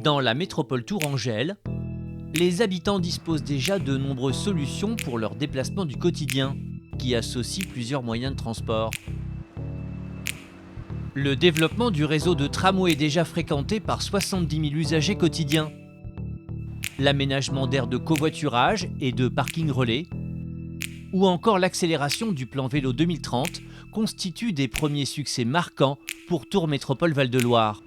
Dans la métropole tourangelle, les habitants disposent déjà de nombreuses solutions pour leur déplacement du quotidien, qui associent plusieurs moyens de transport. Le développement du réseau de tramway est déjà fréquenté par 70 000 usagers quotidiens. L'aménagement d'aires de covoiturage et de parking relais, ou encore l'accélération du plan vélo 2030 constituent des premiers succès marquants pour Tours Métropole Val-de-Loire.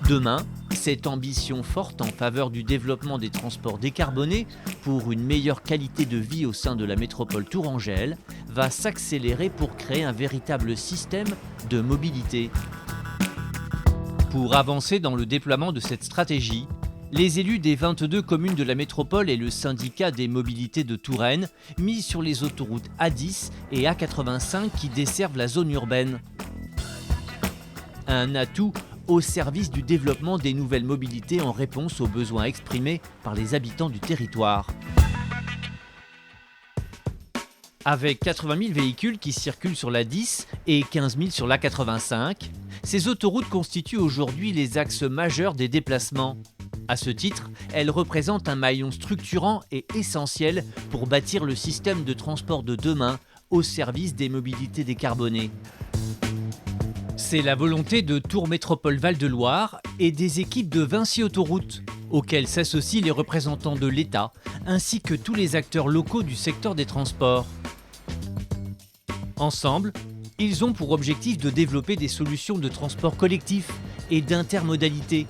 Demain, cette ambition forte en faveur du développement des transports décarbonés pour une meilleure qualité de vie au sein de la métropole tourangelle va s'accélérer pour créer un véritable système de mobilité. Pour avancer dans le déploiement de cette stratégie, les élus des 22 communes de la métropole et le syndicat des mobilités de Touraine misent sur les autoroutes A10 et A85 qui desservent la zone urbaine. Un atout au service du développement des nouvelles mobilités en réponse aux besoins exprimés par les habitants du territoire. Avec 80 000 véhicules qui circulent sur la 10 et 15 000 sur la 85, ces autoroutes constituent aujourd'hui les axes majeurs des déplacements. À ce titre, elles représentent un maillon structurant et essentiel pour bâtir le système de transport de demain au service des mobilités décarbonées. C'est la volonté de Tours Métropole Val-de-Loire et des équipes de Vinci Autoroutes, auxquelles s'associent les représentants de l'État, ainsi que tous les acteurs locaux du secteur des transports. Ensemble, ils ont pour objectif de développer des solutions de transport collectif et d'intermodalité,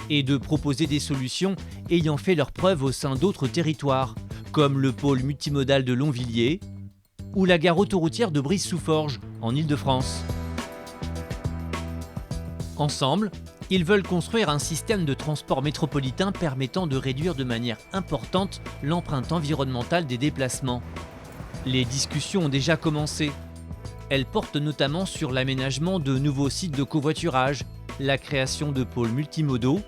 et de proposer des solutions ayant fait leurs preuves au sein d'autres territoires, comme le pôle multimodal de Longvilliers ou la gare autoroutière de Brive-sous-Forges, en Île-de-France. Ensemble, ils veulent construire un système de transport métropolitain permettant de réduire de manière importante l'empreinte environnementale des déplacements. Les discussions ont déjà commencé. Elles portent notamment sur l'aménagement de nouveaux sites de covoiturage, la création de pôles multimodaux,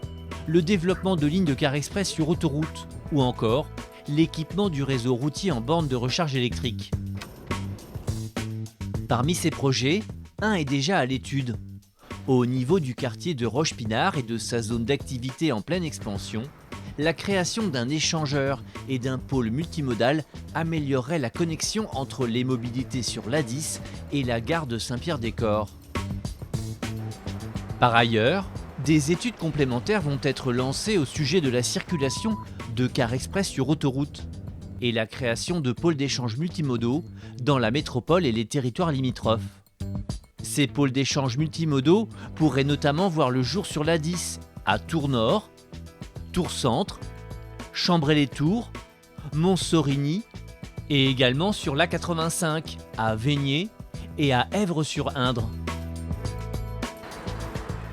le développement de lignes de car express sur autoroute ou encore l'équipement du réseau routier en bornes de recharge électrique. Parmi ces projets, un est déjà à l'étude. Au niveau du quartier de Roche-Pinard et de sa zone d'activité en pleine expansion, la création d'un échangeur et d'un pôle multimodal améliorerait la connexion entre les mobilités sur l'A10 et la gare de Saint-Pierre-des-Corps. Par ailleurs, des études complémentaires vont être lancées au sujet de la circulation de cars express sur autoroute et la création de pôles d'échange multimodaux dans la métropole et les territoires limitrophes. Ces pôles d'échange multimodaux pourraient notamment voir le jour sur l'A10 à Tours-Nord, Tours-Centre, Chambray-les-Tours, Montsorigny et également sur l'A85 à Vaigné et à Èvres-sur-Indre.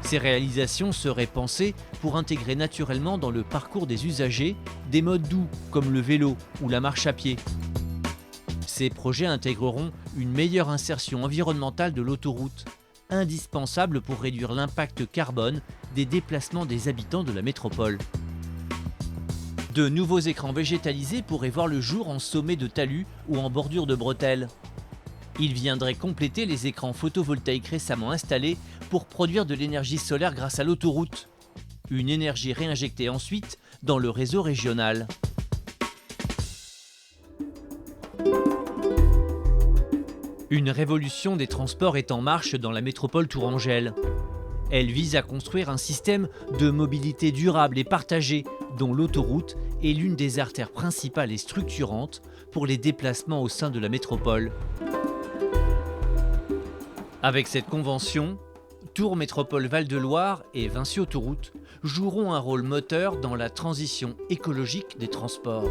Ces réalisations seraient pensées pour intégrer naturellement dans le parcours des usagers des modes doux comme le vélo ou la marche à pied. Ces projets intégreront une meilleure insertion environnementale de l'autoroute, indispensable pour réduire l'impact carbone des déplacements des habitants de la métropole. De nouveaux écrans végétalisés pourraient voir le jour en sommet de talus ou en bordure de bretelles. Ils viendraient compléter les écrans photovoltaïques récemment installés pour produire de l'énergie solaire grâce à l'autoroute. Une énergie réinjectée ensuite dans le réseau régional. Une révolution des transports est en marche dans la métropole tourangelle. Elle vise à construire un système de mobilité durable et partagée dont l'autoroute est l'une des artères principales et structurantes pour les déplacements au sein de la métropole. Avec cette convention, Tours Métropole Val-de-Loire et Vinci Autoroutes joueront un rôle moteur dans la transition écologique des transports.